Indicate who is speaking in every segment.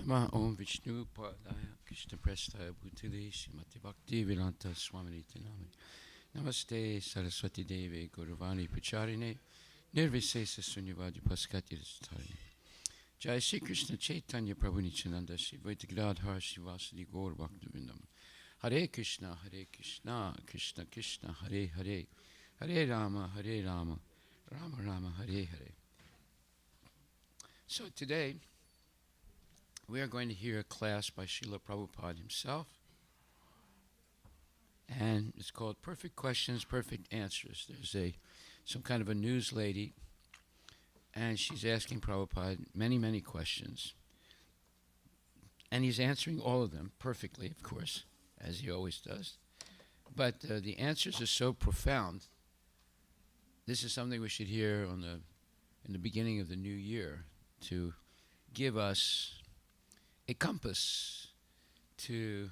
Speaker 1: Nama Om Vishnu Padaya Krishna Prestaya Bhutale Srimati Bhakti Vedanta Swami Nami Namaste Saraswati Devi Guruvani Pacharine Nirvisesa Sunyavadi Paskati Rastarine Jai Shri Krishna Chaitanya Prabhu Nityananda Shri Vaitagradhar Shri Vasadi Gaur Bhaktivinoda Hare Krishna Krishna Krishna Hare Hare Hare Rama Rama Rama Hare Hare. So today we are going to hear a class by Srila Prabhupada himself, and it's called Perfect Questions, Perfect Answers. There's some kind of a news lady, and she's asking Prabhupada many questions, and he's answering all of them perfectly, of course, as he always does. But the answers are so profound. This is something we should hear in the beginning of the new year to give us a compass to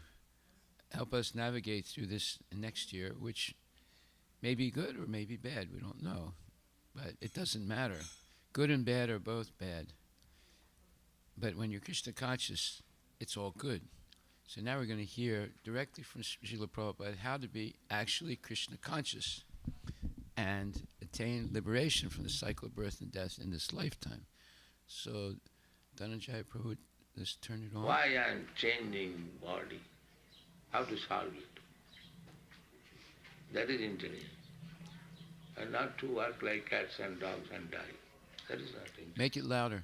Speaker 1: help us navigate through this next year, which may be good or may be bad, we don't know. But it doesn't matter. Good and bad are both bad. But when you're Krishna conscious, it's all good. So now we're going to hear directly from Srila Prabhupada how to be actually Krishna conscious and attain liberation from the cycle of birth and death in this lifetime. So, Dhananjaya Prabhu, let's turn it on.
Speaker 2: Why I am changing body? How to solve it? That is intelligence. And not to work like cats and dogs and die. That is not intelligence.
Speaker 1: Make it louder.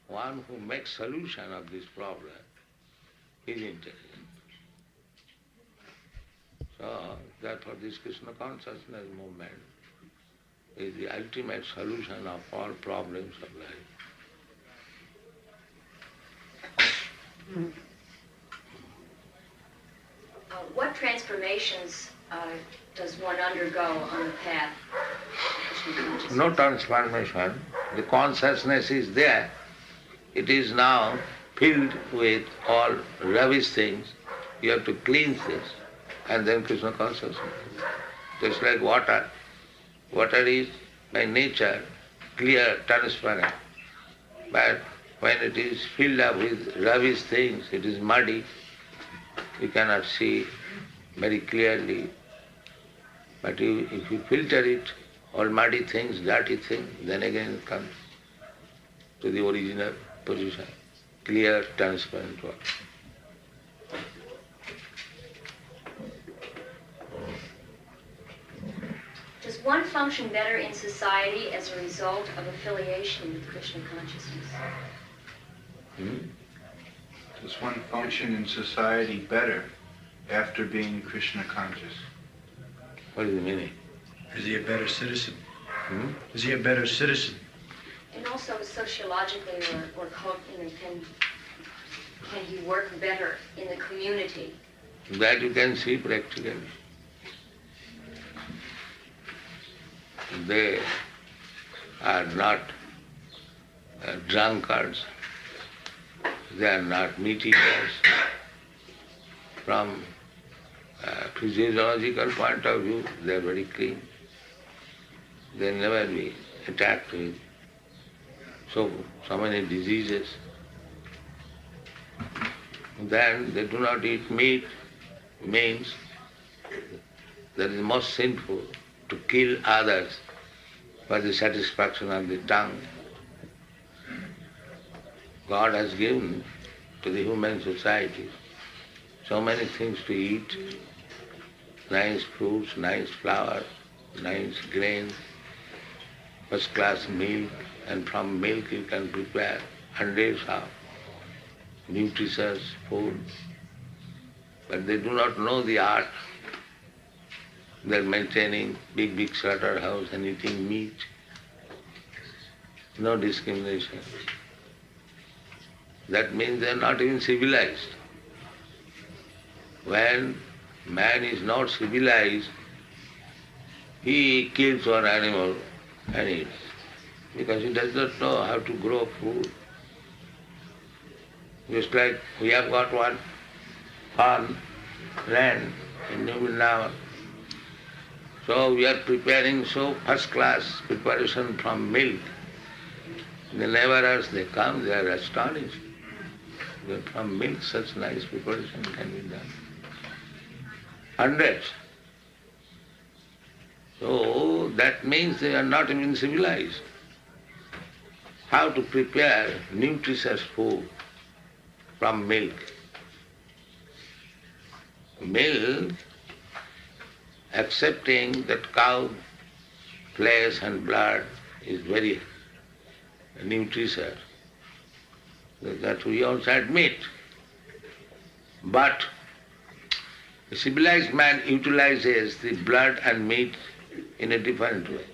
Speaker 2: One who makes solution of this problem is intelligent. So, therefore this Krishna consciousness movement is the ultimate solution of all problems of life.
Speaker 3: What transformations does one undergo on the path of Krishna consciousness?
Speaker 2: No transformation. The consciousness is there. It is now filled with all rubbish things. You have to cleanse this, and then Krishna consciousness. Just like water. Water is by nature clear, transparent. But when it is filled up with rubbish things, it is muddy. You cannot see very clearly. But if you filter it, all muddy things, dirty things, then again it comes to the original position, clear, transparent water.
Speaker 3: Does one function better in society as a result of affiliation with Krishna consciousness?
Speaker 4: Does one function in society better after being Krishna conscious?
Speaker 2: What is the meaning?
Speaker 5: Is he a better citizen? Is he a better citizen?
Speaker 3: And also sociologically, can he work better in the community?
Speaker 2: That you can see practically. They are not drunkards. They are not meat eaters. From a physiological point of view, they are very clean. They will never be attacked with so many diseases. Then they do not eat meat, means that is most sinful, to kill others for the satisfaction of the tongue. God has given to the human society so many things to eat, nice fruits, nice flowers, nice grains, first class milk, and from milk you can prepare hundreds of nutritious food. But they do not know the art. They are maintaining big slaughterhouse and eating meat. No discrimination. That means they are not even civilized. When man is not civilized, he kills one animal and eats, because he does not know how to grow food. Just like we have got one farm land in New Vrindavan. So we are preparing so first class preparation from milk. The laborers, they come, they are astonished. Because from milk such nice preparation can be done. Hundreds. So that means they are not even civilized. How to prepare nutritious food from milk? Milk, accepting that cow flesh and blood is very nutritious, that we also admit. But a civilized man utilizes the blood and meat in a different way.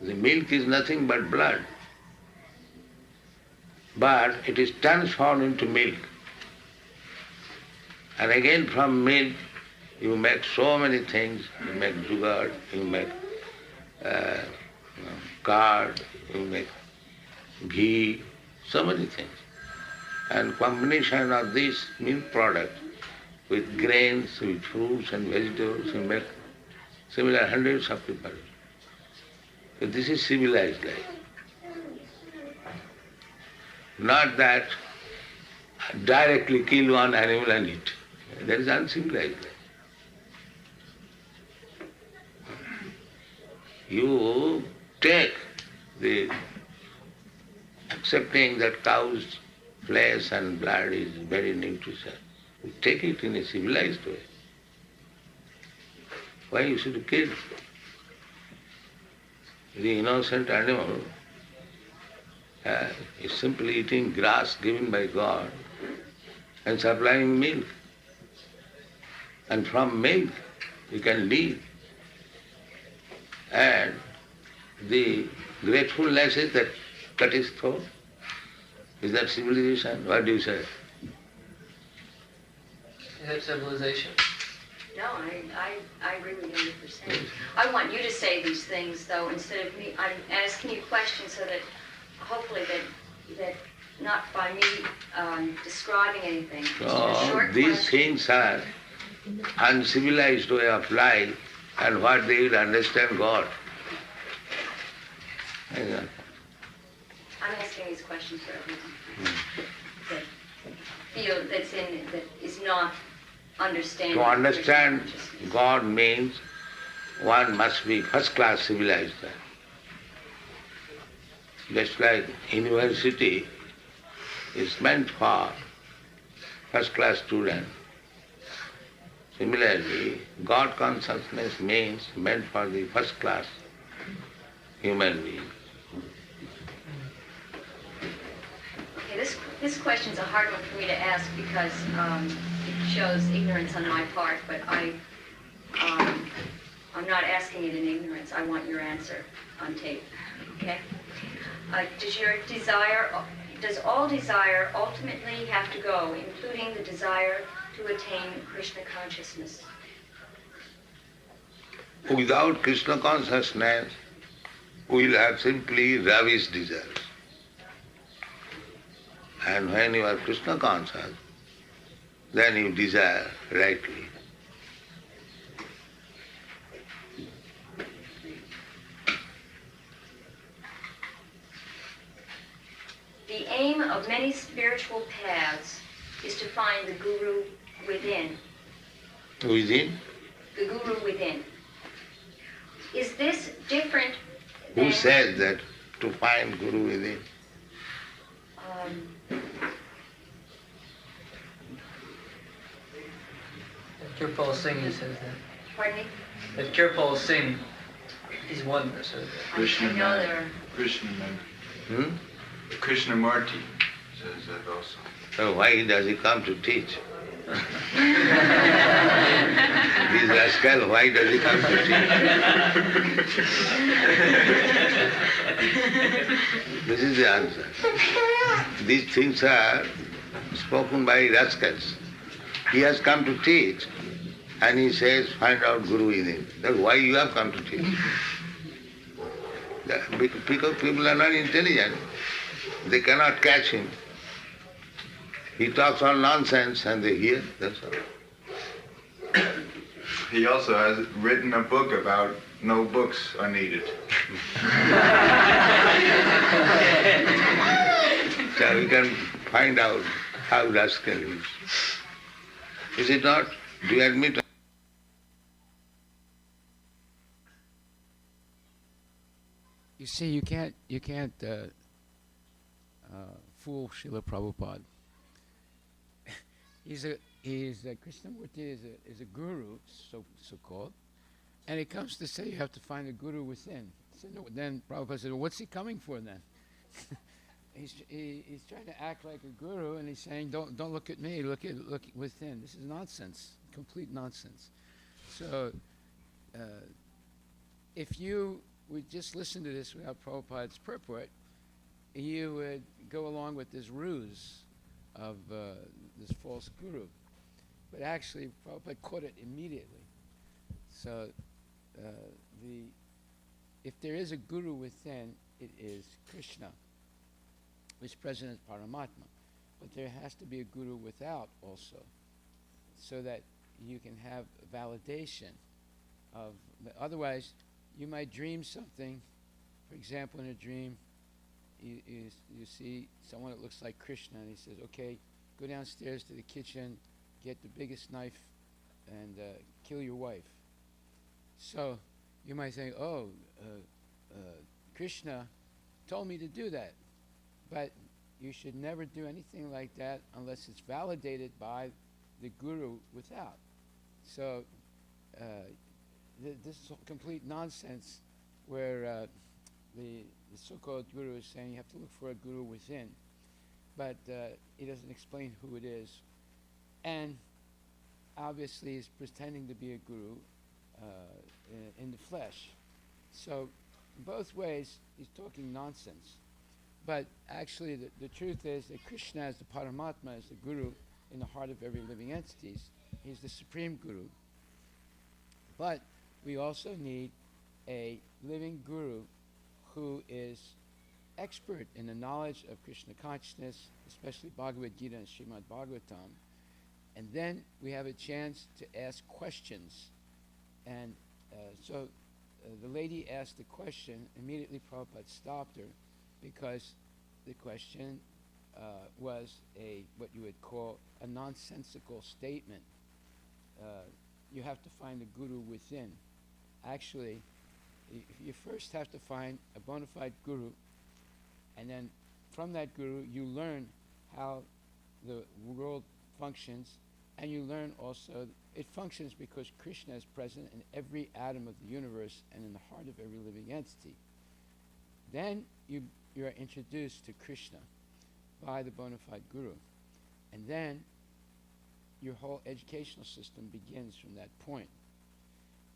Speaker 2: The milk is nothing but blood, but it is transformed into milk. And again from milk you make so many things. You make sugar, you make curd, you make ghee, so many things. And combination of this milk product with grains, with fruits and vegetables, you make similar hundreds of preparations. So this is civilized life. Not that directly kill one animal and eat. That is uncivilized life. You take the accepting that cow's flesh and blood is very nutritious. You take it in a civilized way. Why you should kill the innocent animal? Is simply eating grass given by God and supplying milk. And from milk you can live. And the gratefulness is that cut his throat. Is that civilization? What do you say?
Speaker 6: Is that civilization?
Speaker 3: No, I agree with you 100%. I want you to say these things, though, instead of me. I'm asking you questions so that hopefully that not by me describing anything. Just a short
Speaker 2: These
Speaker 3: question.
Speaker 2: things are uncivilized way of life, and what they will understand God.
Speaker 3: I'm asking these questions for everyone that is not understanding.
Speaker 2: To understand
Speaker 3: Krishna consciousness.
Speaker 2: God means one must be first-class civilized. Just like university is meant for first-class student. Similarly, God consciousness means meant for the first-class human being.
Speaker 3: Okay, this question's a hard one for me to ask because it shows ignorance on my part, but I'm not asking it in ignorance. I want your answer on tape. Okay? Does all desire ultimately have to go, including the desire to attain Krishna consciousness?
Speaker 2: Without Krishna consciousness, we will have simply ravish desires. And when you are Krishna conscious, then you desire rightly.
Speaker 3: The aim of many spiritual paths is to find the Guru within.
Speaker 2: Within?
Speaker 3: The Guru within. Is this different than...
Speaker 2: Who said that to find Guru within?
Speaker 6: Kirpal Singh says that.
Speaker 3: Pardon me?
Speaker 6: That Kirpal Singh, he's one that says that.
Speaker 4: Krishna
Speaker 3: I know there are...
Speaker 4: Krishnamurti. Krishnamurti says that also.
Speaker 2: So why does he come to teach? This rascal, why does he come to teach? This is the answer. These things are spoken by rascals. He has come to teach, and he says, find out Guru in him. That's why you have come to teach. Because people are not intelligent. They cannot catch him. He talks all nonsense and they hear, that's all.
Speaker 4: He also has written a book about no books are needed.
Speaker 2: So we can find out how rascal he is. Is it not? Do you admit?
Speaker 1: You see, you can't fool Srila Prabhupada. Krishnamurti is a guru, so called, and it comes to say you have to find a guru within. So then Prabhupada said, well, what's he coming for then? He's trying to act like a guru, and he's saying, don't look at me, look within. This is nonsense, complete nonsense. So if you would just listen to this without Prabhupada's purport, you would go along with this ruse of this false guru. But actually, Prabhupada caught it immediately. So if there is a guru within, it is Krishna, which is present as Paramatma. But there has to be a guru without also, so that you can have validation of. Otherwise, you might dream something. For example, in a dream, you see someone that looks like Krishna, and he says, okay, go downstairs to the kitchen, get the biggest knife, and kill your wife. So you might think, Krishna told me to do that. But you should never do anything like that unless it's validated by the guru without. So this is complete nonsense where the so-called guru is saying you have to look for a guru within, but he doesn't explain who it is. And obviously he's pretending to be a guru in the flesh. So both ways he's talking nonsense. But actually the truth is that Krishna as the Paramatma, as the guru in the heart of every living entity. He's the supreme guru. But we also need a living guru who is expert in the knowledge of Krishna consciousness, especially Bhagavad Gita and Srimad Bhagavatam. And then we have a chance to ask questions. And so the lady asked the question, immediately Prabhupada stopped her, because the question was what you would call a nonsensical statement. You have to find a guru within. Actually, you first have to find a bona fide guru, and then from that guru you learn how the world functions, and you learn also it functions because Krishna is present in every atom of the universe and in the heart of every living entity. Then you are introduced to Krishna by the bona fide guru, and then your whole educational system begins from that point.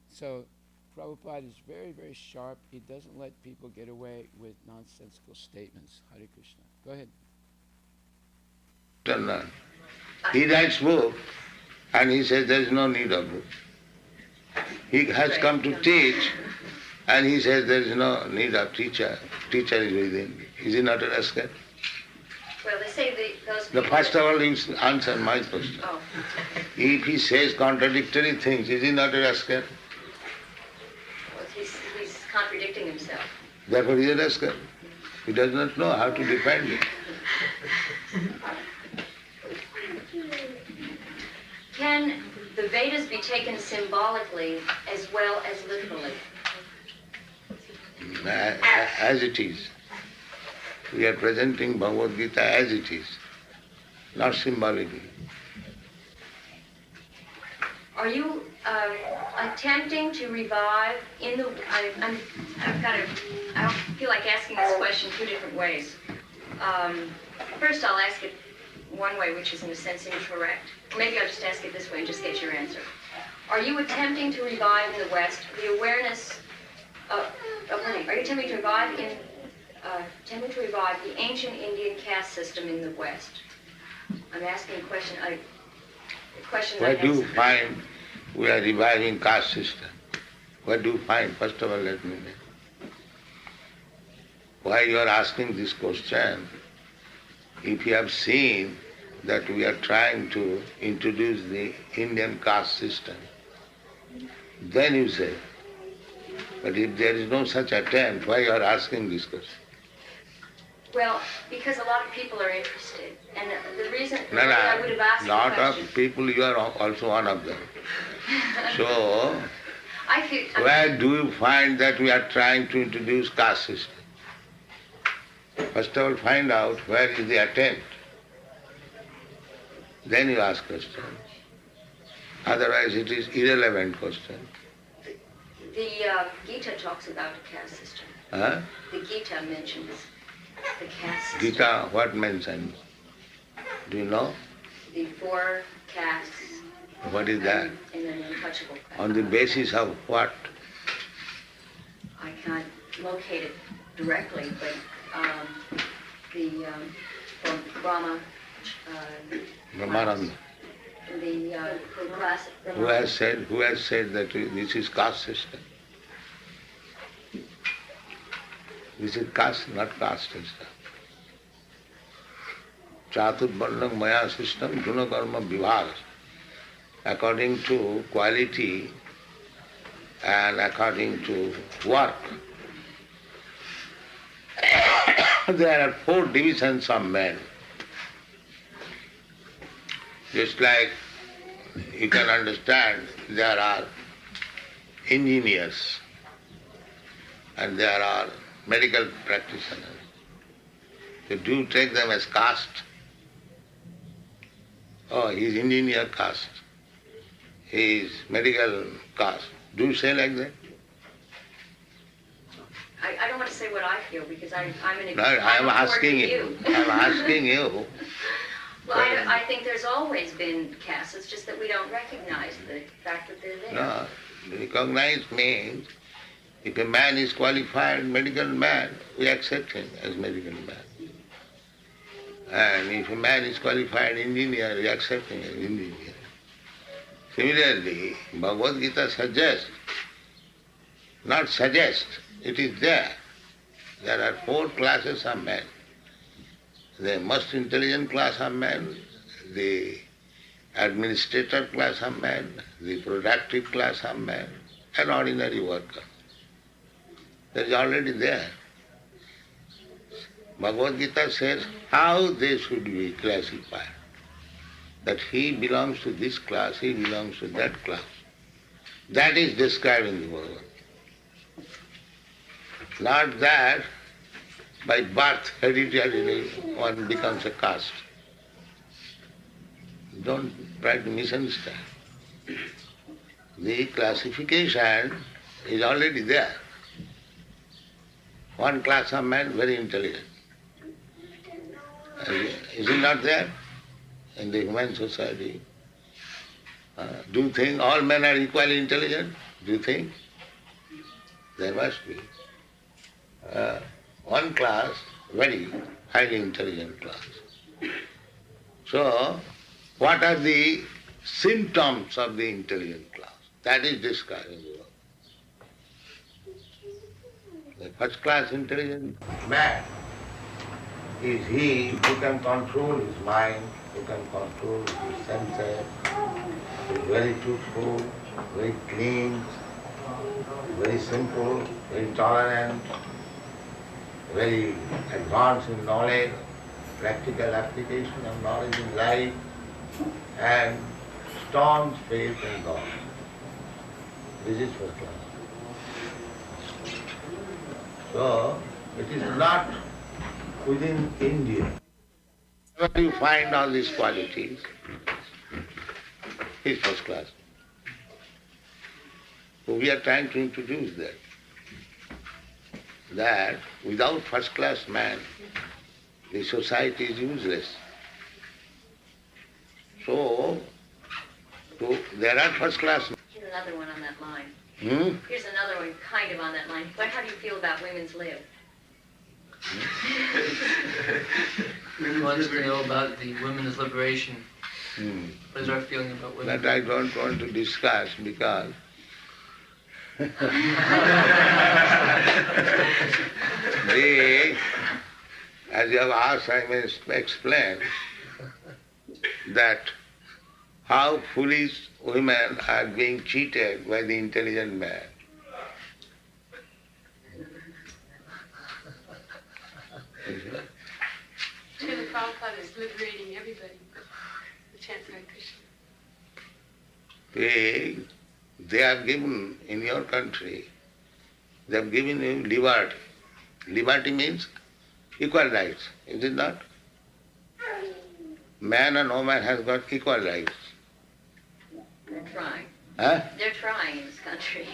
Speaker 1: So Prabhupada is very, very sharp. He doesn't let people get away with nonsensical statements. Hare Krishna. Go ahead.
Speaker 2: He writes book, and he says there is no need of book. He has come to teach, and he says there is no need of teacher. Teacher is within. Is he not a rascal?
Speaker 3: Well, they say those
Speaker 2: The
Speaker 3: people
Speaker 2: first of all, you answer my question.
Speaker 3: Oh.
Speaker 2: If he says contradictory things, is he not a rascal?
Speaker 3: Well, he's contradicting himself.
Speaker 2: Therefore he is a rascal. He does not know how to defend it.
Speaker 3: Can the Vedas be taken symbolically as well as literally?
Speaker 2: As it is. We are presenting Bhagavad Gita as it is, not symbolically.
Speaker 3: Are you attempting to revive in the? I feel like asking this question two different ways. First, I'll ask it one way, which is in a sense incorrect. Maybe I'll just ask it this way and just get your answer. Are you attempting to revive in the West the awareness of learning? Are you attempting to revive the ancient Indian caste system in the West? I'm asking a question.
Speaker 2: Where do you find we are reviving caste system? Where do you find? First of all, let me know. Why you are asking this question? If you have seen that we are trying to introduce the Indian caste system, then you say. But if there is no such attempt, why you are asking this question?
Speaker 3: Well, because a lot of people are interested, and the reason
Speaker 2: No,
Speaker 3: I would have asked the
Speaker 2: lot
Speaker 3: question.
Speaker 2: of people, you are also one of them. So,
Speaker 3: I feel.
Speaker 2: where do you find that we are trying to introduce caste system? First of all, find out where is the attempt. Then you ask question. Otherwise, it is irrelevant question.
Speaker 3: The Gita talks about a caste system.
Speaker 2: Huh?
Speaker 3: The Gita mentions the caste system.
Speaker 2: Gita, what mentions? Do you know?
Speaker 3: The 4 castes.
Speaker 2: What is that?
Speaker 3: And an untouchable caste.
Speaker 2: On the basis of what?
Speaker 3: I can't locate it directly, but from Brahma,
Speaker 2: Brahmananda.
Speaker 3: the class.
Speaker 2: Who has said that this is caste system? This is caste, not caste system. Chaturvarnam maya system, gunakarma vibhaga. According to quality and according to work. There are 4 divisions of men. Just like you can understand, there are engineers and there are medical practitioners. So do you take them as caste? Oh, he is engineer caste. He is medical caste. Do you say like that?
Speaker 3: I don't want to say what I feel because I'm an
Speaker 2: No, I am asking you. I am asking you.
Speaker 3: Well, I think there's always been castes. It's just that we don't recognize the fact that they're there.
Speaker 2: No, recognize means if a man is qualified medical man, we accept him as medical man. And if a man is qualified engineer, we accept him as engineer. Similarly, Bhagavad Gita suggests, not suggests, it is there. There are 4 classes of men. The most intelligent class of men, the administrator class of men, the productive class of men, and ordinary worker. That is already there. Bhagavad Gita says how they should be classified. That he belongs to this class, he belongs to that class. That is described in the Bhagavad. Not that by birth, hereditarily, one becomes a caste. Don't try to misunderstand. The classification is already there. One class of men very intelligent. Is it not there in the human society? Do you think all men are equally intelligent? Do you think? There must be. One class, very highly intelligent class. So, what are the symptoms of the intelligent class? That is described in the world. The first class intelligent man is he who can control his mind, who can control his senses, who is very truthful, very clean, very simple, very tolerant, very advanced in knowledge, practical application of knowledge in life, and staunch faith in God. This is first class. So, it is not within India. Wherever you find all these qualities, is first class. So we are trying to introduce that without first class man, the society is useless. So there are first class.
Speaker 3: Here's another one on that line.
Speaker 2: Hmm?
Speaker 3: Here's another one kind of on that line. But how do you feel about women's lib?
Speaker 6: He wants to know about the women's liberation.
Speaker 2: Hmm.
Speaker 6: What is our feeling about women?
Speaker 2: That I don't want to discuss because as you have asked, I may explain that how foolish women are being cheated by the intelligent man.
Speaker 7: liberating everybody. The chant Hare Krishna.
Speaker 2: They have given in your country, they have given you liberty. Liberty means equal rights, is it not? Man and woman has got equal rights.
Speaker 3: They're trying.
Speaker 2: Huh?
Speaker 3: They're trying in this country.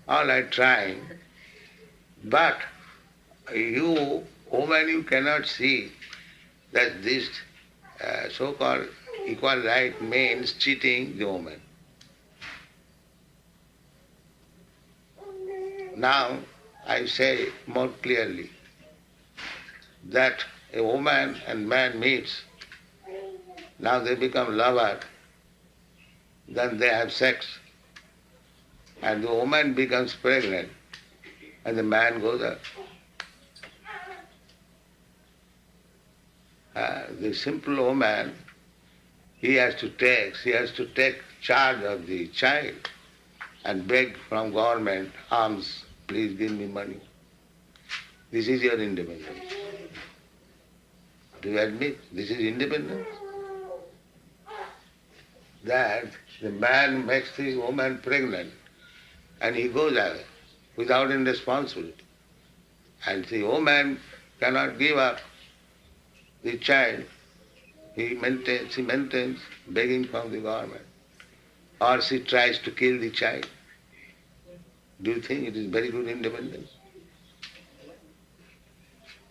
Speaker 2: All right, trying. But you, woman, you cannot see that this so-called equal right means cheating the woman. Now, I say more clearly that a woman and man meets, now they become lovers, then they have sex, and the woman becomes pregnant, and the man goes up. The simple woman, she has to take charge of the child and beg from government, alms, please give me money. This is your independence. Do you admit this is independence? That the man makes the woman pregnant and he goes away without any responsibility. And the woman cannot give up the child. She maintains begging from the government. Or she tries to kill the child. Do you think it is very good independence?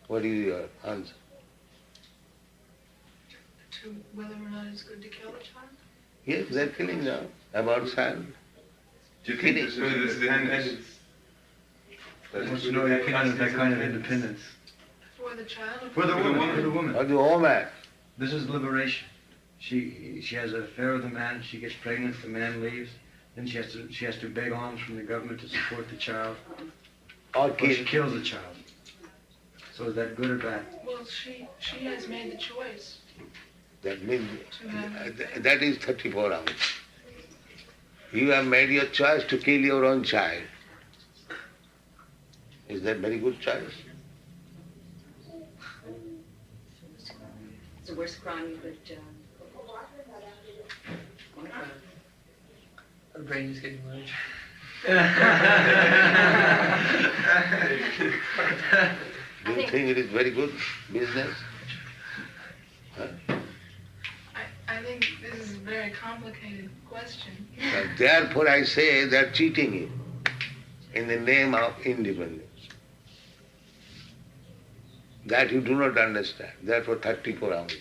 Speaker 2: What is your answer?
Speaker 7: To whether or not it's good to kill a child?
Speaker 2: Yes, they're killing now. About son.
Speaker 4: Do you think
Speaker 2: Kidding.
Speaker 4: this is independence?
Speaker 5: He wants to know that kind of independence.
Speaker 7: For the child or
Speaker 5: For the woman. For the woman.
Speaker 2: Or the woman.
Speaker 5: This is liberation. She has an affair with a man. She gets pregnant. The man leaves. Then she has to beg alms from the government to support the child.
Speaker 2: Or
Speaker 5: Or she
Speaker 2: kill.
Speaker 5: kills the child. So is that good or bad?
Speaker 7: Well, she has made the choice.
Speaker 2: That means
Speaker 7: To have
Speaker 2: that is 34 hours. You have made your choice to kill your own child. Is that very good choice?
Speaker 3: It's the worst crime you could.
Speaker 6: Our brain is getting large.
Speaker 2: Do you think it is very good business? Huh?
Speaker 7: I think this is a very complicated question.
Speaker 2: Therefore I say they are cheating you in the name of independence. That you do not understand. Therefore 34 hours.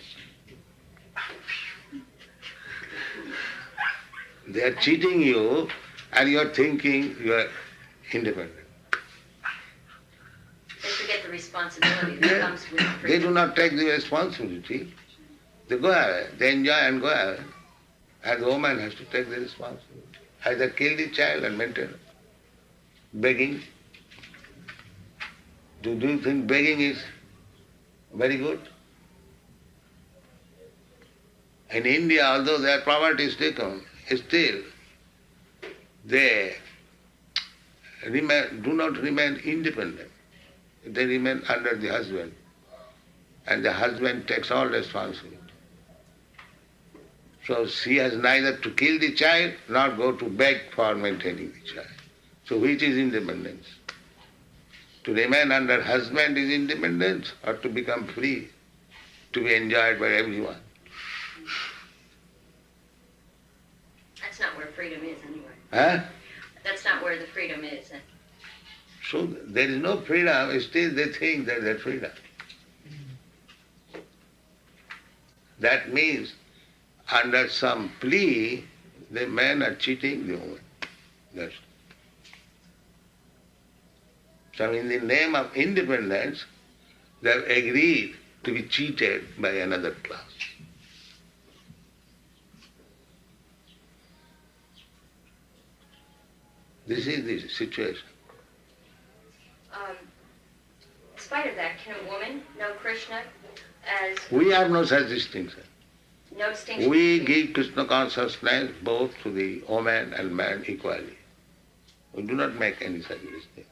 Speaker 2: They are cheating you and you are thinking you are independent.
Speaker 3: They forget the responsibility that comes with
Speaker 2: They
Speaker 3: freedom.
Speaker 2: do not take the responsibility. They go away. They enjoy and go away. And the woman has to take the responsibility. Either kill the child and maintain it. Begging. Do you think begging is very good? In India, although their poverty is taken, still they do not remain independent. They remain under the husband. And the husband takes all responsibility. So she has neither to kill the child nor go to beg for maintaining the child. So which is independence? To remain under husband is independence or to become free, to be enjoyed by everyone?
Speaker 3: That's not where freedom is anyway.
Speaker 2: Huh?
Speaker 3: That's not where the freedom is.
Speaker 2: So there is no freedom, still they think that there's freedom. That means under some plea, the men are cheating the woman. That's so in the name of independence, they have agreed to be cheated by another class. This is the situation.
Speaker 3: In spite of that, can a woman know Krishna as
Speaker 2: We have no such distinction.
Speaker 3: no distinction?
Speaker 2: We give Krishna consciousness both to the woman and man equally. We do not make any such distinction.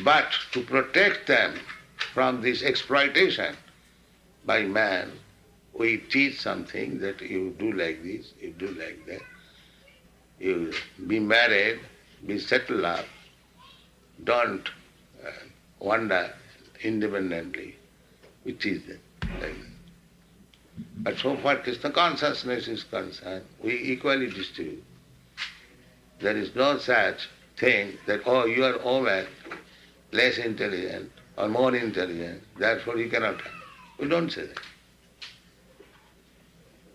Speaker 2: But to protect them from this exploitation by man, we teach something that you do like this, you do like that. You be married, be settled up, don't wander independently. We teach them like that. But so far Krishna consciousness is concerned, we equally distribute. There is no such thing that, oh, you are woman, less intelligent or more intelligent, therefore you cannot have. We don't say that.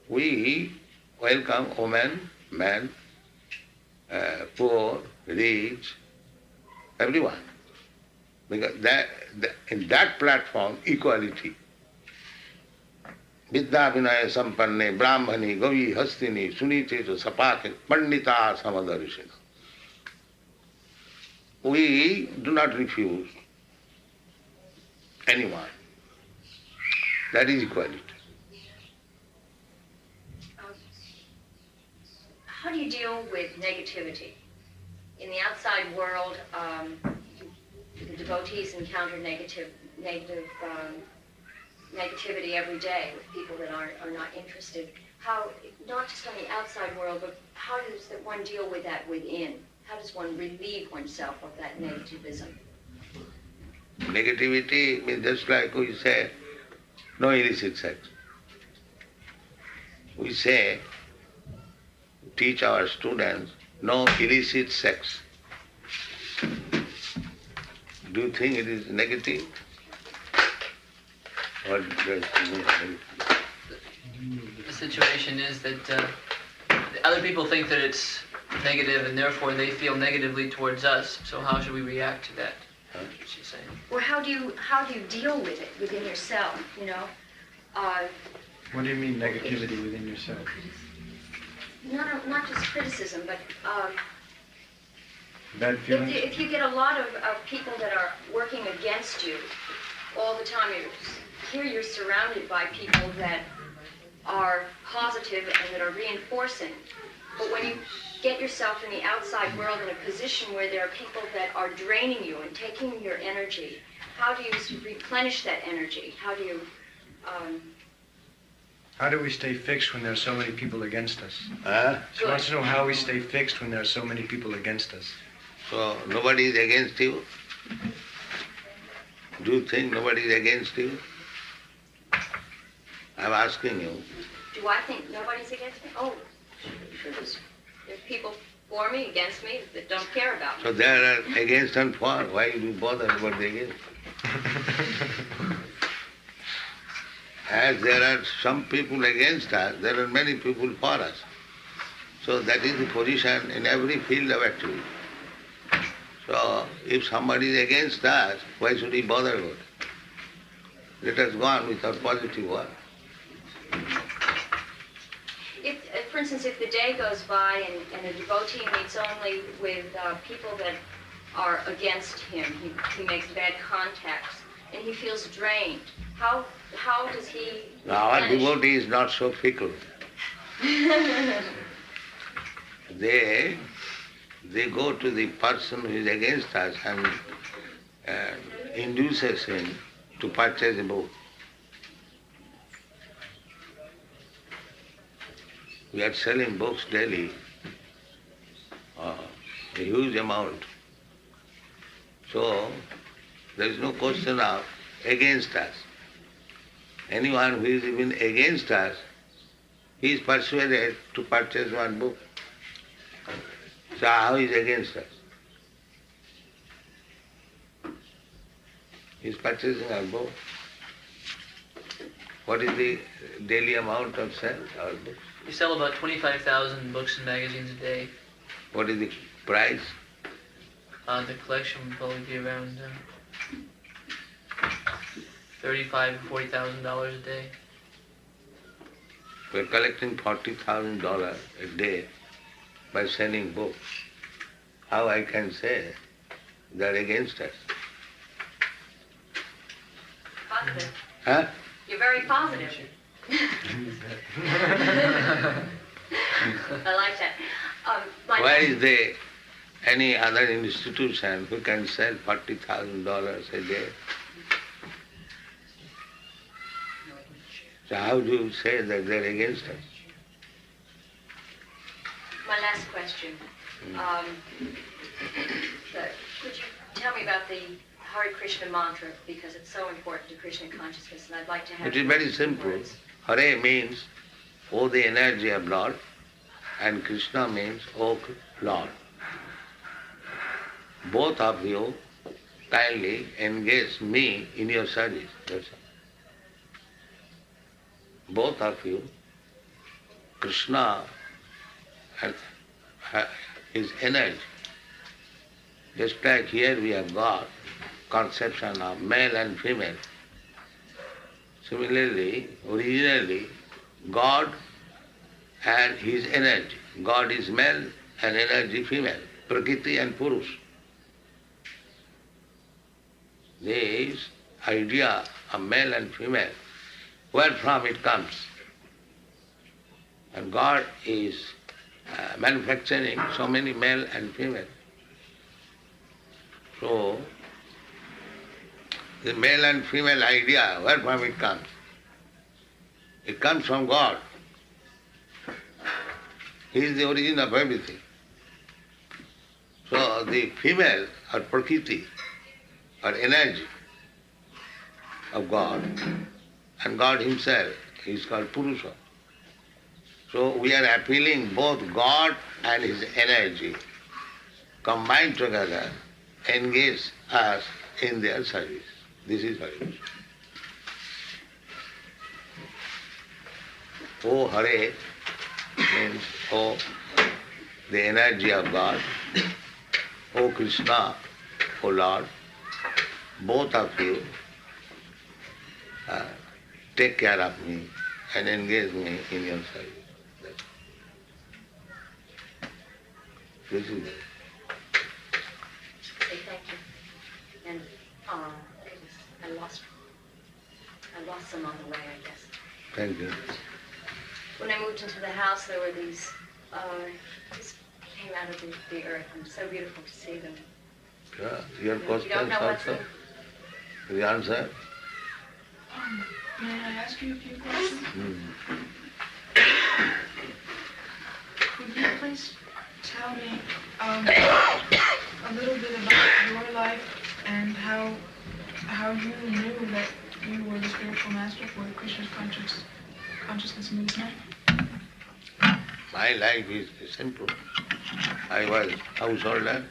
Speaker 2: We welcome woman, man, poor, rich, everyone. Because in that platform, equality. Vidya vinaya sampanne, brahmani, gavi, hastini, sunite, sapake, pandita, samadarishina. We do not refuse anyone. That is equality.
Speaker 3: How do you deal with negativity? In the outside world, the devotees encounter negativity every day with people that are not interested. How, not just on the outside world, but how does one deal with that within? How does one relieve oneself of that negativism?
Speaker 2: Negativity means just like we say, no illicit sex. We say, teach our students, no illicit sex. Do you think it is negative? Or does
Speaker 6: The situation is that other people think that it's negative and therefore they feel negatively towards us. So how should we react to that? She's saying.
Speaker 3: Or how do you deal with it within yourself? You know,
Speaker 5: What do you mean negativity within yourself?
Speaker 3: not just criticism, but
Speaker 5: Bad feelings?
Speaker 3: if you get a lot of people that are working against you all the time, here you're surrounded by people that are positive and that are reinforcing. But when you get yourself in the outside world in a position where there are people that are draining you and taking your energy, how do you replenish that energy? How do you...
Speaker 5: How do we stay fixed when there are so many people against us? She
Speaker 3: Good.
Speaker 5: wants to know how we stay fixed when there are so many people against us.
Speaker 2: So nobody is against you? Do you think nobody is against you? I'm asking you.
Speaker 3: Do I think nobody's against me? Oh, sure, there's people for me, against me, that don't care about me.
Speaker 2: So they are against and for. Why do you bother about the against? As there are some people against us, there are many people for us. So that is the position in every field of activity. So if somebody is against us, why should he bother about it? Let us go on with our positive work.
Speaker 3: If, for instance, if the day goes by and a devotee meets only with people that are against him, he makes bad contacts, and he feels drained, how does he...
Speaker 2: Now our
Speaker 3: replenish?
Speaker 2: devotee is not so fickle. They go to the person who is against us and induces him to purchase a book. We are selling books daily, a huge amount. So there is no question of against us. Anyone who is even against us, he is persuaded to purchase one book. So how is against us? He is purchasing our book. What is the daily amount of sale, our books?
Speaker 6: We sell about 25,000 books and magazines a day.
Speaker 2: What is the price?
Speaker 6: The collection would probably be around $35,000 to $40,000 a day.
Speaker 2: We are collecting $40,000 a day by selling books. How I can say they are against us?
Speaker 3: Positive.
Speaker 2: Huh?
Speaker 3: You're very positive. I like that.
Speaker 2: Why is there any other institution who can sell $40,000 a day? So how do you say that they're against us?
Speaker 3: My last question. Could you tell me about the Hare Krishna mantra, because it's so important to Krishna consciousness, and I'd like to have...
Speaker 2: It is very simple.
Speaker 3: words.
Speaker 2: Hare means, O the energy of Lord, and Krishna means, O Lord. Both of you kindly engage me in your service. That's all. Both of you, Krishna and his energy. Just like here we have got conception of male and female. Similarly, originally, God and his energy. God is male and energy female, Prakriti and Purush. This idea of male and female, where from it comes? And God is manufacturing so many male and female. So, the male and female idea, where from it comes? It comes from God. He is the origin of everything. So the female or Prakriti or energy of God, and God himself is called Purusha. So we are appealing both God and his energy combined together, engage us in their service. This is Hare Krishna. O Hare means O the energy of God, O Krishna, O Lord, both of you take care of me and engage me in your service. This is it.
Speaker 3: Say thank you. And goodness, I lost them on the way, I guess.
Speaker 2: Thank you.
Speaker 3: When I moved into the house, there were these came out of the earth, and so beautiful to see them.
Speaker 2: Yeah. Your
Speaker 3: You don't
Speaker 2: questions
Speaker 3: know what's
Speaker 2: also?
Speaker 3: in...
Speaker 2: The answer?
Speaker 7: May I ask you a few questions? Could you please tell me a little bit about your life and how you knew that you were the spiritual master for the Krishna's consciousness movement?
Speaker 2: My life is simple. I was householder.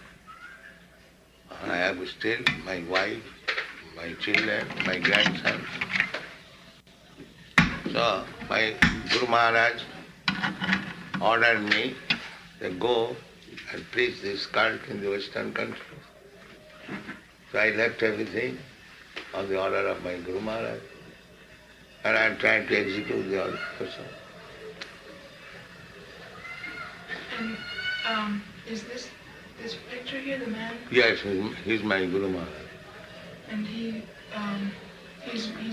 Speaker 2: I have still my wife, my children, my grandson. So my Guru Maharaj ordered me to go and preach this cult in the Western country. So I left everything on the order of my Guru Maharaj, and I am trying to execute the order.
Speaker 7: And is this picture here the man?
Speaker 2: Yes, he's my Guru Maharaj.
Speaker 7: And he's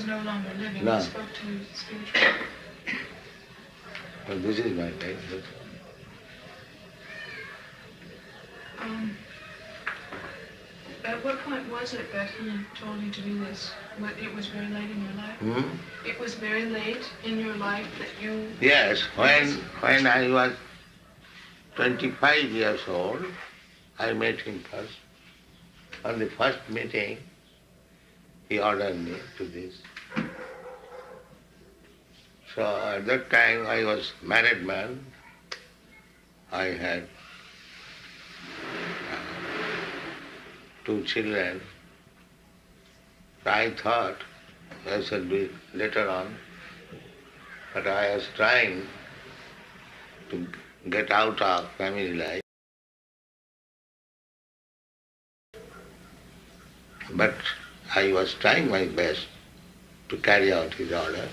Speaker 7: no longer living.
Speaker 2: No.
Speaker 7: He spoke to spiritual.
Speaker 2: Well, this is my life.
Speaker 7: At what point was it that he told you to do this? It was very late in your life? It was very late in your life that you...
Speaker 2: Yes, when I was 25 years old, I met him first. On the first meeting, he ordered me to this. So at that time I was married man. I had 2 children. I thought I should do it later on, but I was trying to get out of family life. But I was trying my best to carry out his order.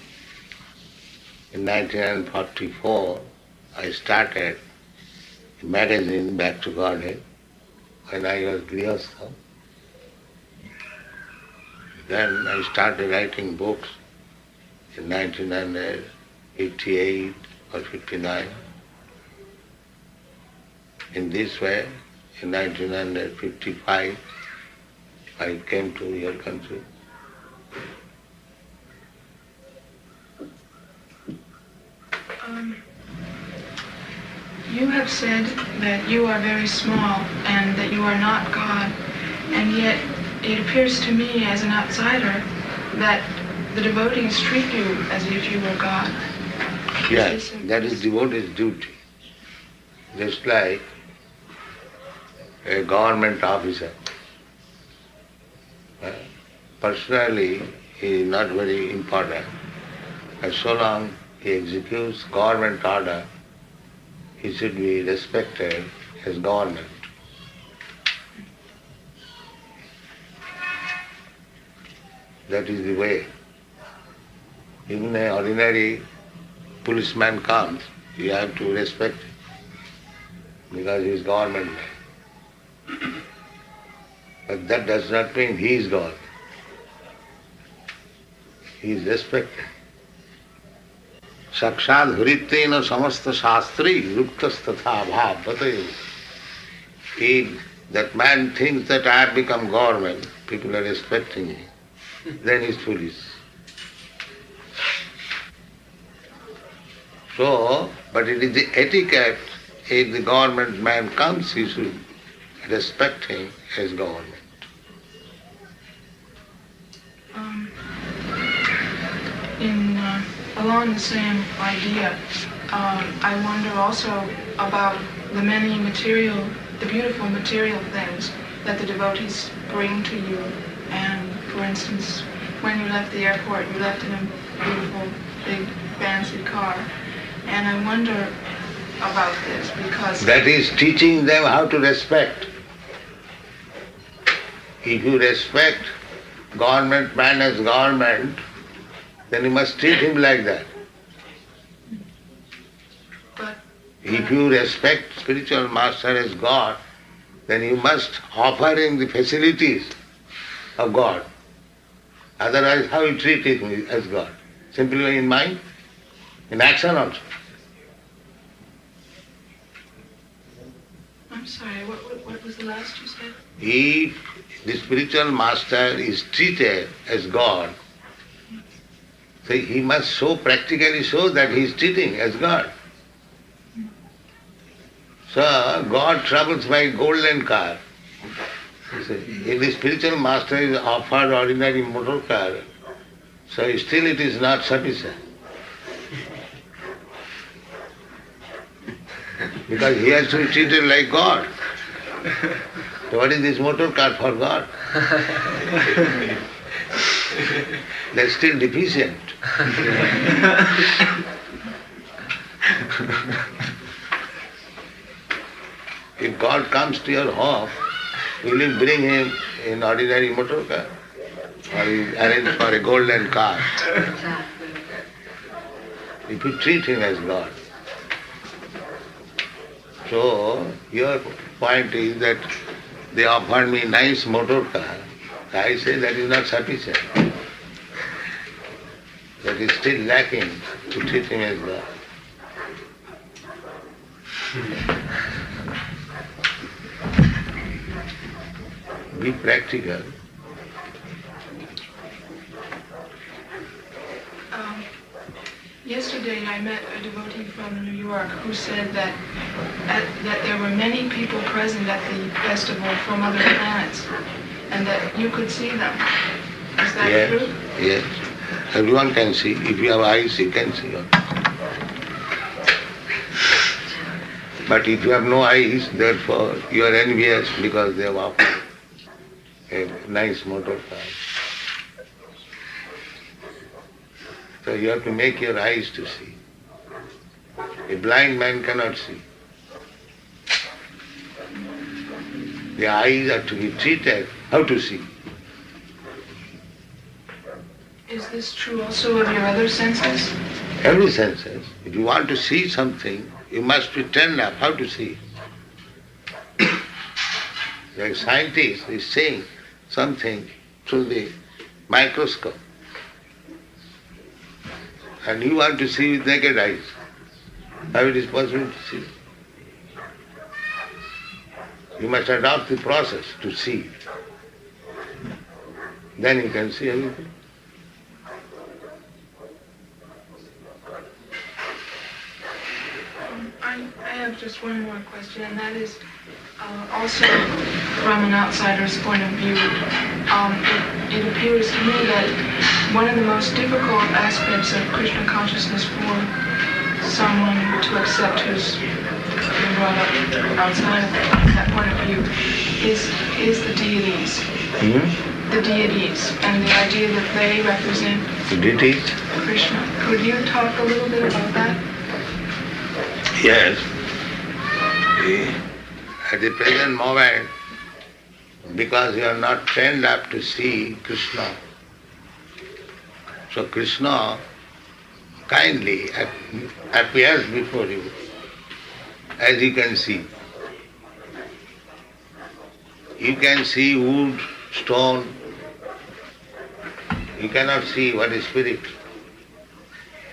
Speaker 2: In 1944, I started a magazine, Back to Godhead, when I was Grihastha. Then I started writing books in 1988 or 59. In this way, in 1955, I came to your country.
Speaker 7: You have said that you are very small and that you are not God, and yet it appears to me as an outsider that the devotees treat you as if you were God.
Speaker 2: Yes, that is devotee's duty. Just like a government officer. Personally, he is not very important. But so long he executes government order, he should be respected as government. That is the way. Even an ordinary policeman comes, you have to respect him because he is government man. But that does not mean he is God. He is respected. Sakshad hrittena samasta shastri ruktas tatha bhavate. If that man thinks that I have become government, people are respecting him, then he is foolish. So, but it is the etiquette, if the government man comes, you should respect him as government.
Speaker 7: Along the same idea, I wonder also about the the beautiful material things that the devotees bring to you. And for instance, when you left the airport, you left in a beautiful, big, fancy car. And I wonder about this because...
Speaker 2: That is teaching them how to respect. If you respect government man as government, then you must treat him like that.
Speaker 7: But
Speaker 2: if you respect spiritual master as God, then you must offer him the facilities of God. Otherwise, how you treat him as God? Simply in mind, in action also.
Speaker 7: I'm sorry, what was the last you said?
Speaker 2: If the spiritual master is treated as God, so he must practically show that he is treating as God. So God travels by golden car. If the spiritual master is offered ordinary motor car, so still it is not sufficient. Because he has to be treated like God. So what is this motor car for God? That's still deficient. If God comes to your home, will you bring him in ordinary motor car? Or you arrange for a golden car? If you treat him as God. So, your point is that they offered me nice motor car. I say that is not sufficient. That is still lacking to treat him as God. Be practical.
Speaker 7: Yesterday I met a devotee from New York who said that there were many people present at the festival from other planets and that you could see them. Is that
Speaker 2: Yes,
Speaker 7: true?
Speaker 2: yes. Everyone can see. If you have eyes, you can see. But if you have no eyes, therefore you are envious because they have offered a nice motor car. So you have to make your eyes to see. A blind man cannot see. The eyes are to be treated how to see.
Speaker 7: Is this true also of your other senses?
Speaker 2: Every senses. If you want to see something, you must be trained up how to see. Like scientist is seeing something through the microscope. And you want to see with naked eyes. How it is possible to see? You must adopt the process to see. Then you can see everything.
Speaker 7: I I have just one more question, and that is also from an outsider's point of view. It appears to me that one of the most difficult aspects of Krishna consciousness for someone to accept who's been brought up outside of that point of view is the deities. The deities, and the idea that they represent
Speaker 2: Deities?
Speaker 7: Krishna. Could you talk a little bit about that?
Speaker 2: Yes. At the present moment, because you are not trained up to see Krishna, so Krishna kindly appears before you, as you can see. You can see wood, stone. You cannot see what is spirit.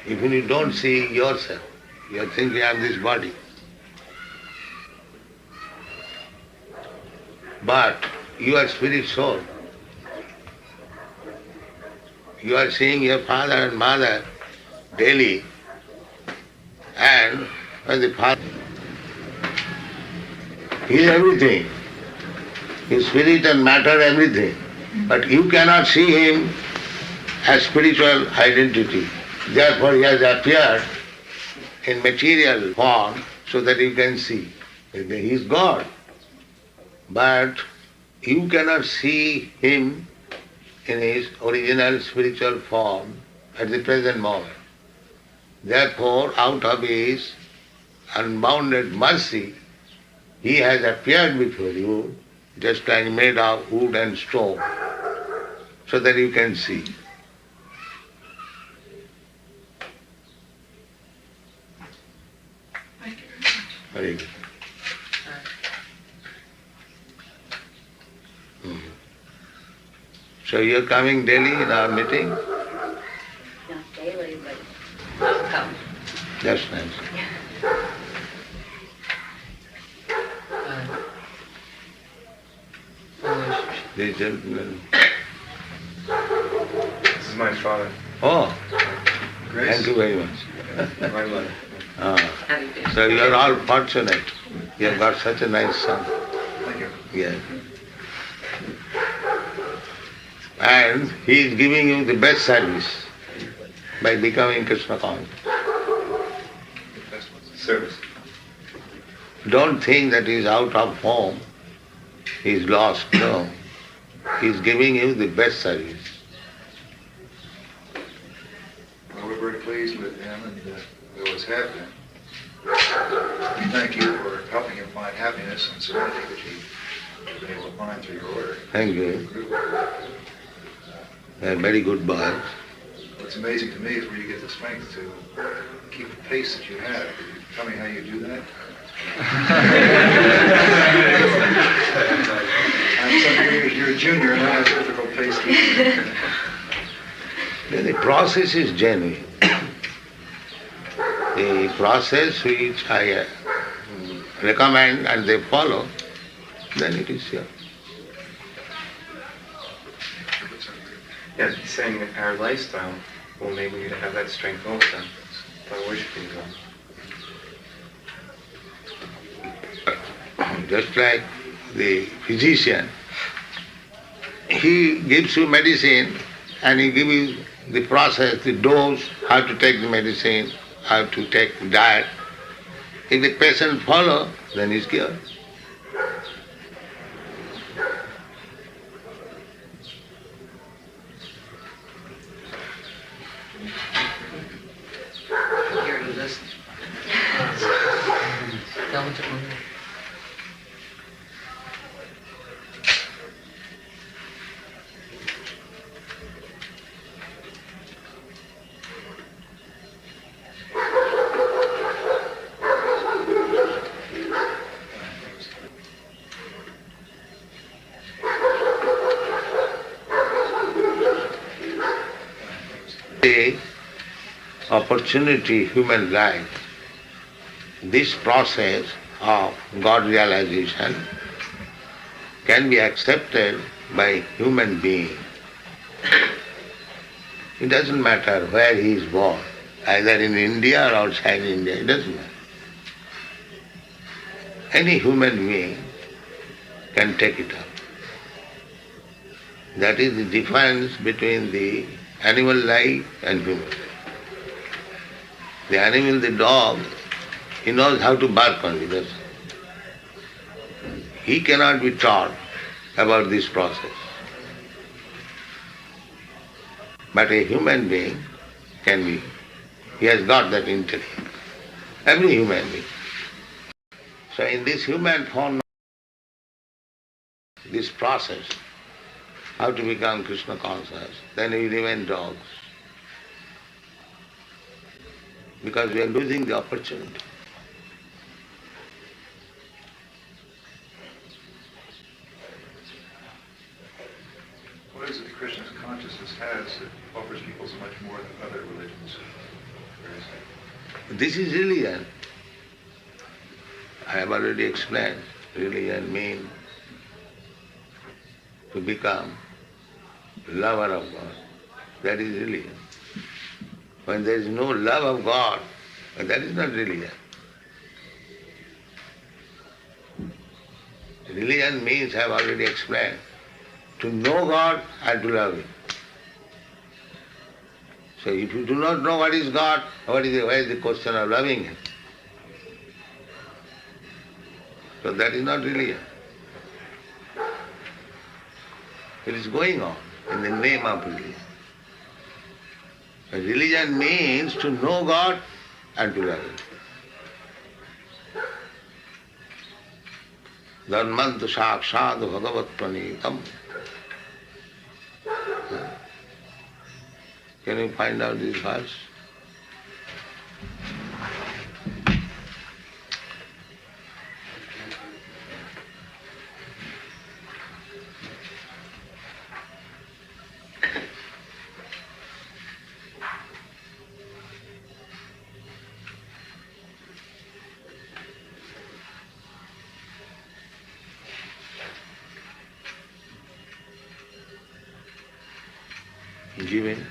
Speaker 2: Even you don't see yourself, you are thinking of this body. But you are spirit soul. You are seeing your father and mother daily, and when the father is everything, his spirit and matter, everything. But you cannot see him as spiritual identity. Therefore he has appeared in material form so that you can see. He is God. But you cannot see him in his original spiritual form at the present moment. Therefore, out of his unbounded mercy, he has appeared before you just like made of wood and stone, so that you can see.
Speaker 7: Thank you very much.
Speaker 2: Very good. So you're coming daily in our meeting?
Speaker 3: Not daily, but I'll come.
Speaker 2: That's nice. The gentleman.
Speaker 8: This is my father.
Speaker 2: Oh,
Speaker 8: Grace.
Speaker 2: thank you very much.
Speaker 8: My mother.
Speaker 2: Ah, so you are all fortunate. You have got such a nice son.
Speaker 8: Thank you.
Speaker 2: Yes. And he is giving you the best service by becoming Krishna conscious.
Speaker 8: Service.
Speaker 2: Don't think that he is out of home, he is lost. No. He is giving you the best service.
Speaker 4: Well, we're very pleased with him and we always have been. We thank you for helping him find happiness and serenity that he's been able to find through your order.
Speaker 2: Thank you. A very good boy.
Speaker 4: What's amazing to me is where you get the strength to keep the pace that you have. Could you tell me how you do that? I'm something, you're a junior and I have a difficult pace to keep.
Speaker 2: The process is genuine. The process which I recommend and they follow, then it is here.
Speaker 8: Yeah, he's saying that our lifestyle will enable you to have that strength also by worshiping God.
Speaker 2: Just like the physician, he gives you medicine and he gives you the process, the dose, how to take the medicine, how to take diet. If the patient follow, then he's cured.
Speaker 6: Here to listen. Tell him to come here.
Speaker 2: The opportunity, human life, this process of God realization can be accepted by human being. It doesn't matter where he is born, either in India or outside India, it doesn't matter. any human being can take it up. That is the difference between the animal life and human life. The animal, the dog, he knows how to bark only. That's all. He cannot be taught about this process. But a human being can be. He has got that intellect. Every human being. So in this human form, this process, how to become Krishna conscious, then we remain dogs. Because we are losing the opportunity.
Speaker 4: What is it that Krishna's consciousness has that offers people so much more than other religions?
Speaker 2: This is religion. I have already explained. Religion means to become lover of God. That is religion. When there is no love of God, that is not religion. Religion means, I have already explained, to know God and to love Him. So if you do not know what is God, where is the question of loving Him? So that is not religion. It is going on in the name of religion. Religion means to know God and to love Him. Dharmantu sakshat bhagavat pranitam. Can you find out this verse? Giving.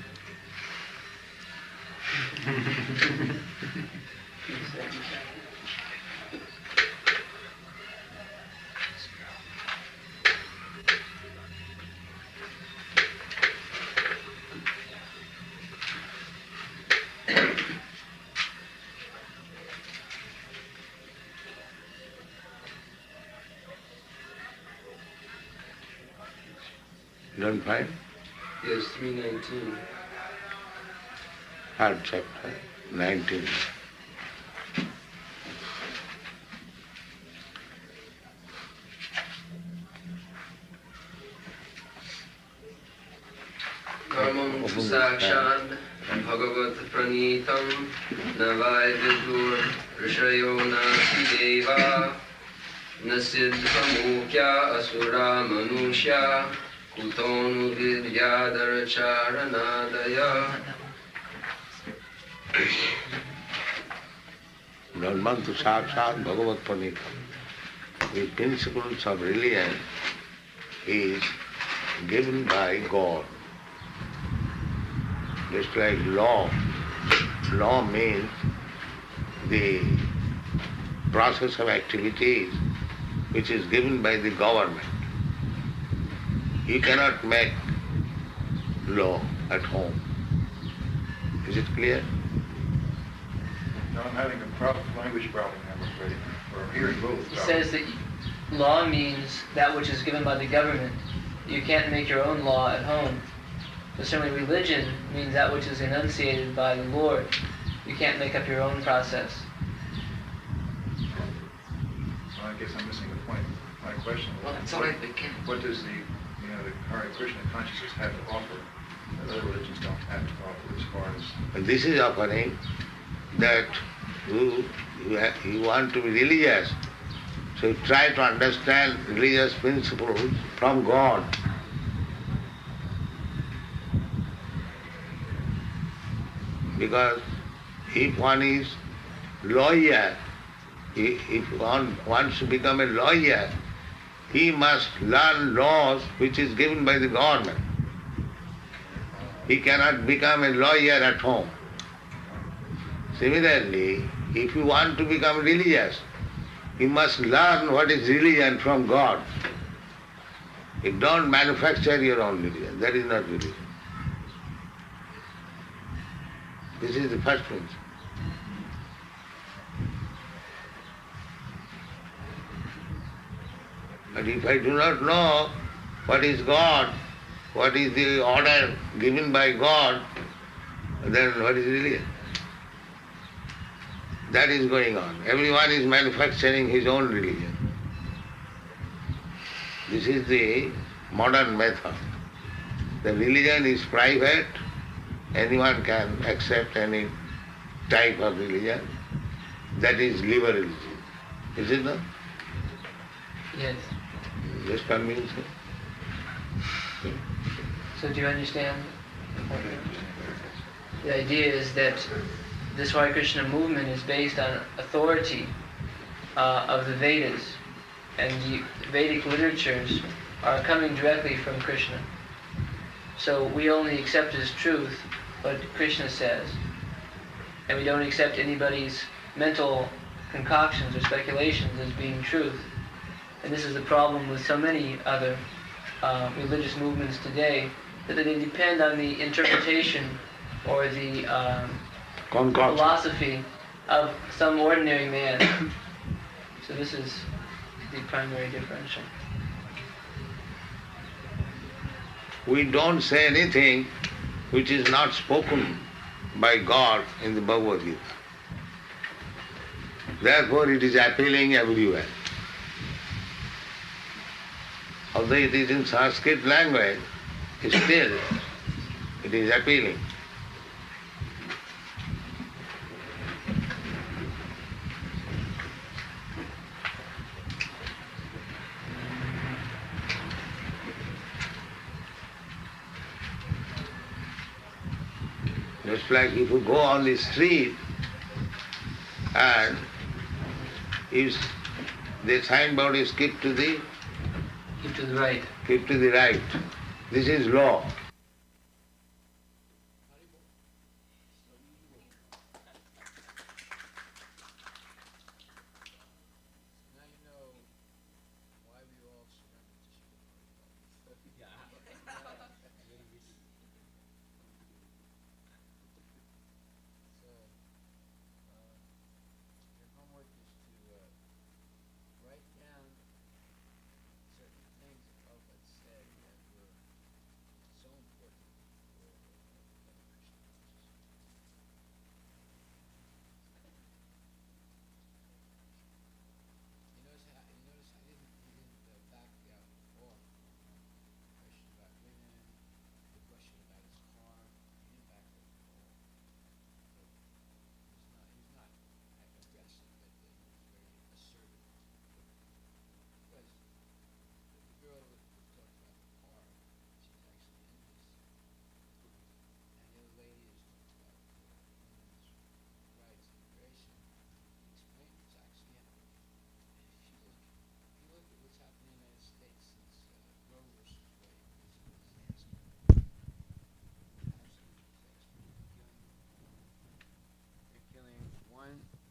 Speaker 2: You don't find?
Speaker 9: Yes, 319.
Speaker 2: Third chapter, 19.
Speaker 9: Karmam sakshat bhagavat pranitam navai vidur rishayo nasi deva nasidhamukya asura manusya kutonu vidyadara charanadaya.
Speaker 2: Dharmantu sakshat bhagavat pranitam. The principles of religion is given by God. Just like law. Law means the process of activities which is given by the government. You cannot make law at home. Is it clear?
Speaker 4: No, I'm having a language problem, I'm afraid, or I'm hearing both.
Speaker 6: He says that law means that which is given by the government. You can't make your own law at home. But certainly religion means that which is enunciated by the Lord. You can't make up your own process.
Speaker 4: Well, I guess I'm missing the point. My question
Speaker 6: Well,
Speaker 4: was,
Speaker 6: that's all right, we can.
Speaker 4: what does the Hare Krishna consciousness have to offer that other religions don't have to offer as far as...
Speaker 2: And this is offering that you want to be religious. So you try to understand religious principles from God. Because if one is lawyer, if one wants to become a lawyer, he must learn laws which is given by the government. He cannot become a lawyer at home. Similarly, if you want to become religious, You must learn what is religion from God. You don't manufacture your own religion. That is not religion. This is the first principle. But if I do not know what is God, what is the order given by God, then what is religion? That is going on. Everyone is manufacturing his own religion. This is the modern method. The religion is private. Anyone can accept any type of religion. That is liberalism. Is it not?
Speaker 6: Yes.
Speaker 2: Just convincing.
Speaker 6: So do you understand? The idea is that this Hare Krishna movement is based on authority of the Vedas, and the Vedic literatures are coming directly from Krishna. So we only accept as truth what Krishna says, and we don't accept anybody's mental concoctions or speculations as being truth. And this is the problem with so many other religious movements today, that they depend on the interpretation or the philosophy of some ordinary man. So this is the primary differential.
Speaker 2: We don't say anything which is not spoken by God in the Bhagavad Gita. Therefore it is appealing everywhere. Although it is in Sanskrit language, still it is appealing. Just like if you go on the street and if the signboard is keep to the
Speaker 6: right.
Speaker 2: Keep to the right. This is law.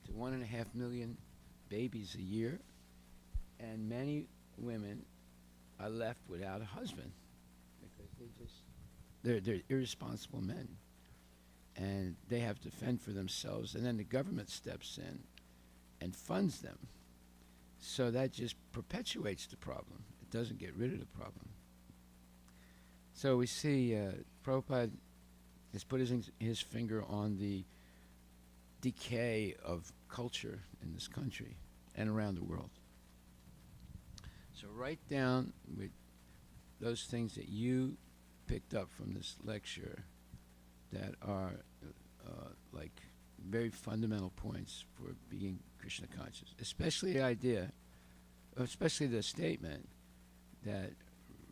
Speaker 1: To 1.5 million babies a year, and many women are left without a husband because they're irresponsible men, and they have to fend for themselves, and then the government steps in and funds them. So that just perpetuates the problem. It doesn't get rid of the problem. So we see Prabhupada has put his finger on the decay of culture in this country and around the world. So write down with those things that you picked up from this lecture that are like very fundamental points for being Krishna conscious, especially the statement that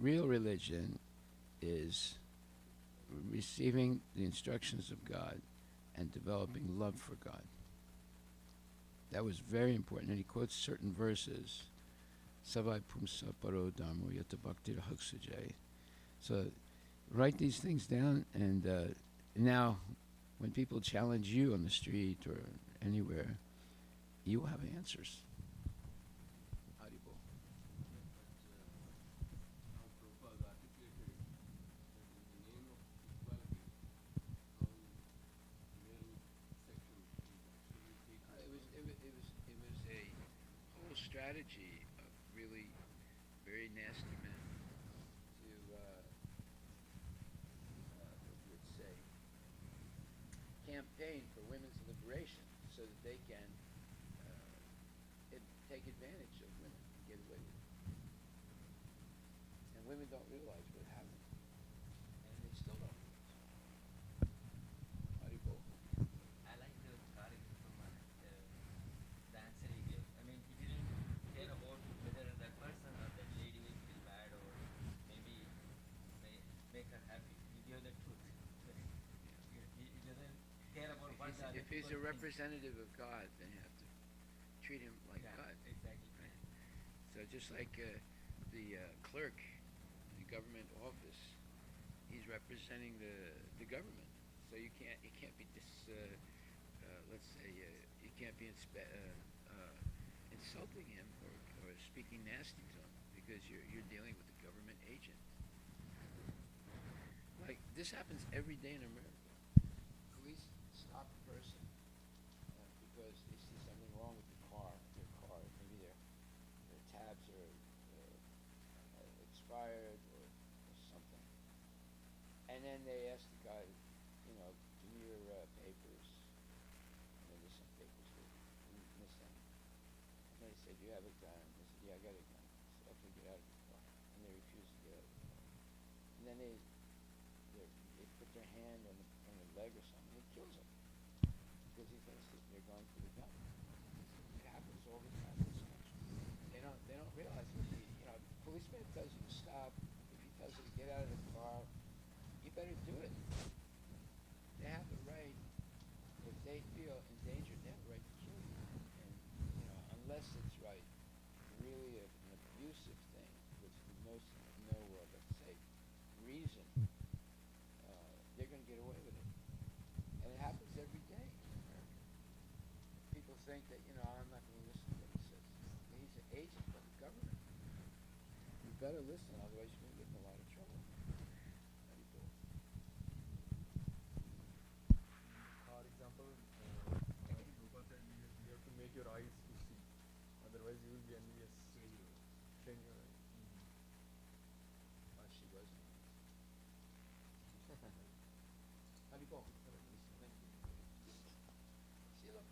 Speaker 1: real religion is receiving the instructions of God and developing love for God. That was very important. And he quotes certain verses. Savai pumsa paro dharmo yata bhakti rahaksujay. So write these things down, and now when people challenge you on the street or anywhere, you will have answers. strategy of really very nasty men to, what you would say, campaign for women's liberation so that they can take advantage of women and get away with it. And women don't realize what happened. And they still don't realize. Haribol.
Speaker 10: I like the story from the answer he gave. I mean, he didn't care about whether that person or that lady will feel bad or maybe make her happy. He gave the truth. He doesn't care about what the other
Speaker 1: If he's
Speaker 10: people
Speaker 1: a
Speaker 10: think.
Speaker 1: representative of God, then you have to treat him like
Speaker 10: Yeah,
Speaker 1: God.
Speaker 10: exactly.
Speaker 1: Right? So just like the clerk in the government office, he's representing the government. So you can't be let's say you can't be insulting him or speaking nasty to him because you're dealing with a government agent. Like this happens every day in America. Police stop a person because they see something wrong with their car. Maybe their tabs are expired or something. And then they ask the guy, give me your papers. And then there's some papers that are missing. And they say, do you have a gun? They said, yeah, I got a gun. So okay, get out of the car. And they refuse to get out of the car. And then they put their hand on the leg or something. It kills them because he thinks that they're going for the gun. It happens all the time in this country. They don't realize that if policeman tells you to stop, if he tells you to get out of the car, you better do it. They have the right, if they feel endangered, they have the right to kill you. And unless it's really an abusive thing with no let's say, reason, they're going to get away with it. And it happens every day in America. People think that, I'm not going to listen to what he says. He's an agent of the government. You better listen, otherwise you're going to get in a lot of trouble. Very cool.
Speaker 11: For example, Gopal said you have to make your eyes to see, otherwise you will be envious. Train your eyes.
Speaker 1: She wasn't. How do you go? Thank you. See, look,